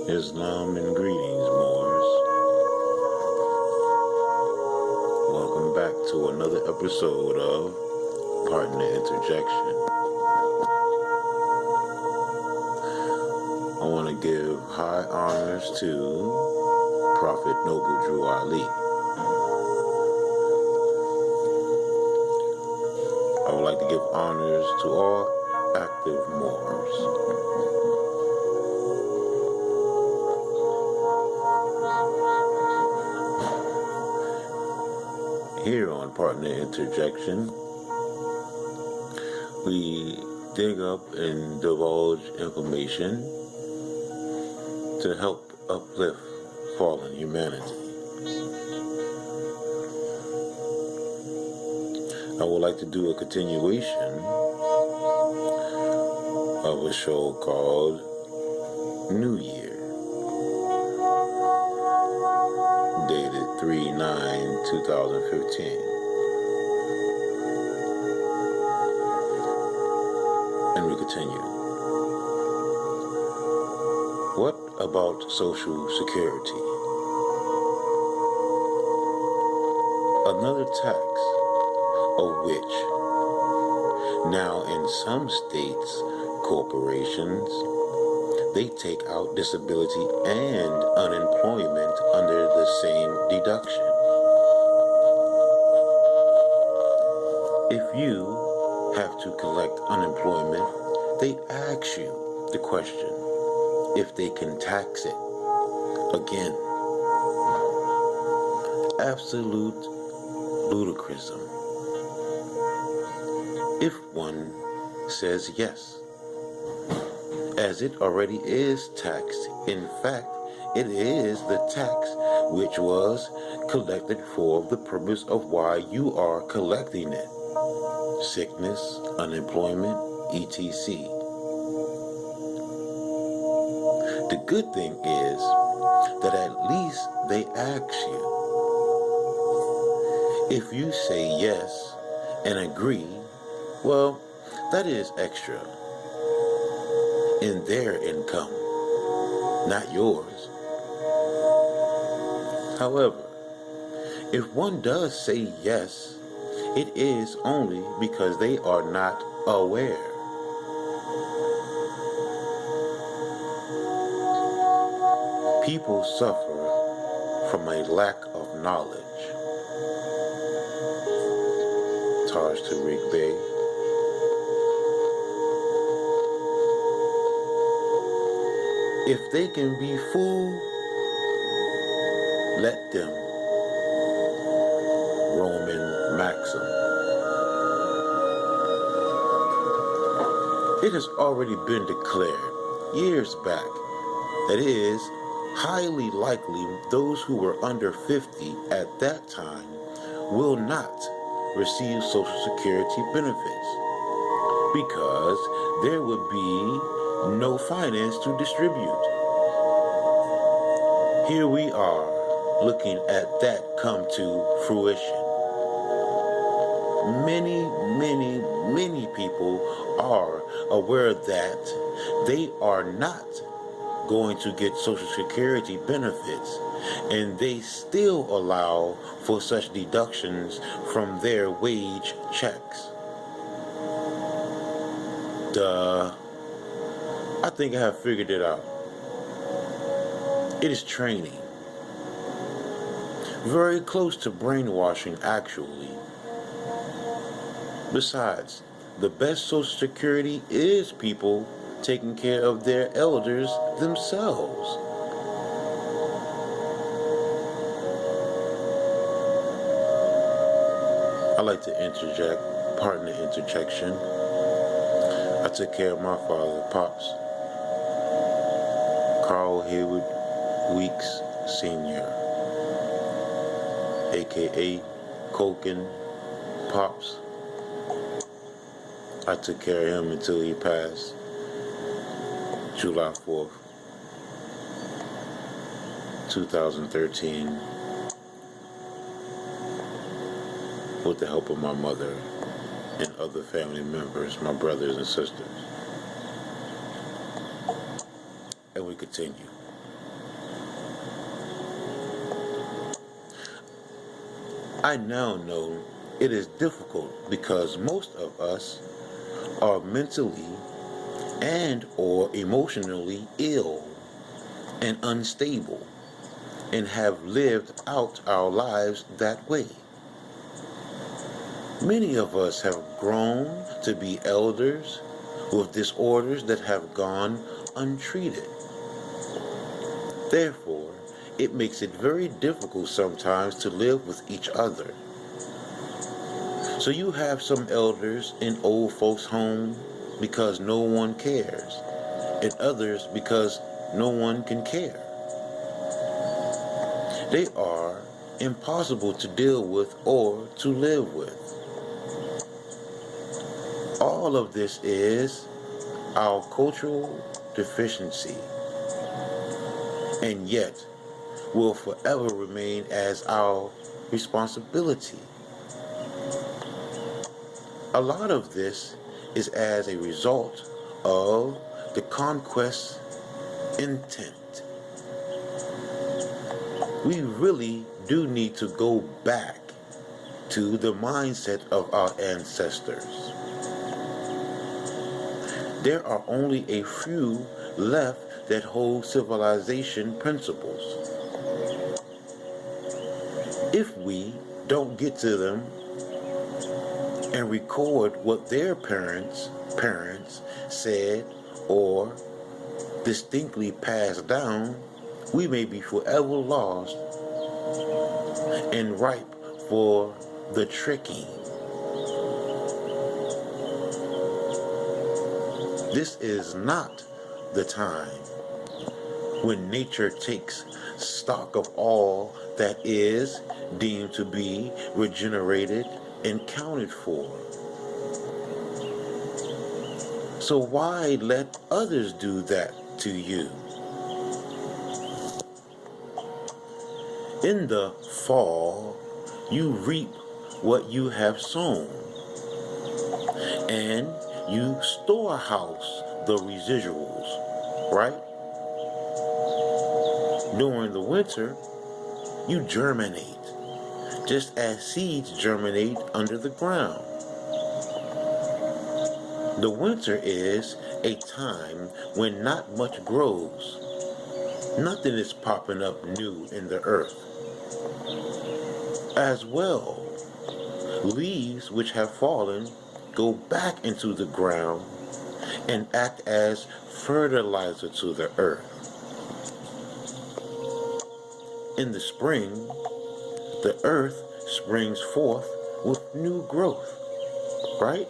Islam and greetings, Moors. Welcome back to another episode of Pardon the Interjection. I want to give high honors to Prophet Noble Drew Ali. I would like to give honors to all active Moors. Here on Pardon the Interjection, we dig up and divulge information to help uplift fallen humanity. I would like to do a continuation of a show called New Year, dated 3/9/2015. And we continue. What about Social Security? Another tax of which now in some states, corporations, they take out disability and unemployment under the same deduction. If you have to collect unemployment, they ask you the question if they can tax it. Again, absolute ludicrism. If one says yes, as it already is taxed. In fact, it is the tax which was collected for the purpose of why you are collecting it. Sickness, unemployment, etc. The good thing is that at least they ask you. If you say yes and agree, well, that is extra in their income, not yours. However, if one does say yes, it is only because they are not aware. People suffer from a lack of knowledge. Taj Tariq Bey. If they can be fooled, let them. Roman maxim. It has already been declared years back that it is highly likely those who were under 50 at that time will not receive Social Security benefits because there would be no finance to distribute. Here we are looking at that come to fruition. Many people are aware that they are not going to get Social Security benefits, and they still allow for such deductions from their wage checks. Duh. I think I have figured it out. It is training. Very close to brainwashing, actually. Besides, the best Social Security is people taking care of their elders themselves. I like to interject, pardon the interjection. I took care of my father, Pops, Carl Haywood Weeks Sr., aka Koken Pops. I took care of him until he passed July 4th, 2013, with the help of my mother and other family members, my brothers and sisters. And we continue. I now know it is difficult because most of us are mentally and or emotionally ill and unstable and have lived out our lives that way. Many of us have grown to be elders with disorders that have gone untreated. Therefore, it makes it very difficult sometimes to live with each other. So you have some elders in old folks' home because no one cares, and others because no one can care. They are impossible to deal with or to live with. All of this is our cultural deficiency, and yet will forever remain as our responsibility. A lot of this is as a result of the conquest intent. We really do need to go back to the mindset of our ancestors. There are only a few left that hold civilization principles. If we don't get to them and record what their parents said or distinctly passed down, we may be forever lost and ripe for the tricking. This is not the time when nature takes stock of all that is deemed to be regenerated and counted for. So why let others do that to you? In the fall, you reap what you have sown, and you storehouse the residuals, right? During the winter, you germinate, just as seeds germinate under the ground. The winter is a time when not much grows. Nothing is popping up new in the earth. As well, leaves which have fallen go back into the ground and act as fertilizer to the earth. In the spring, the earth springs forth with new growth, right?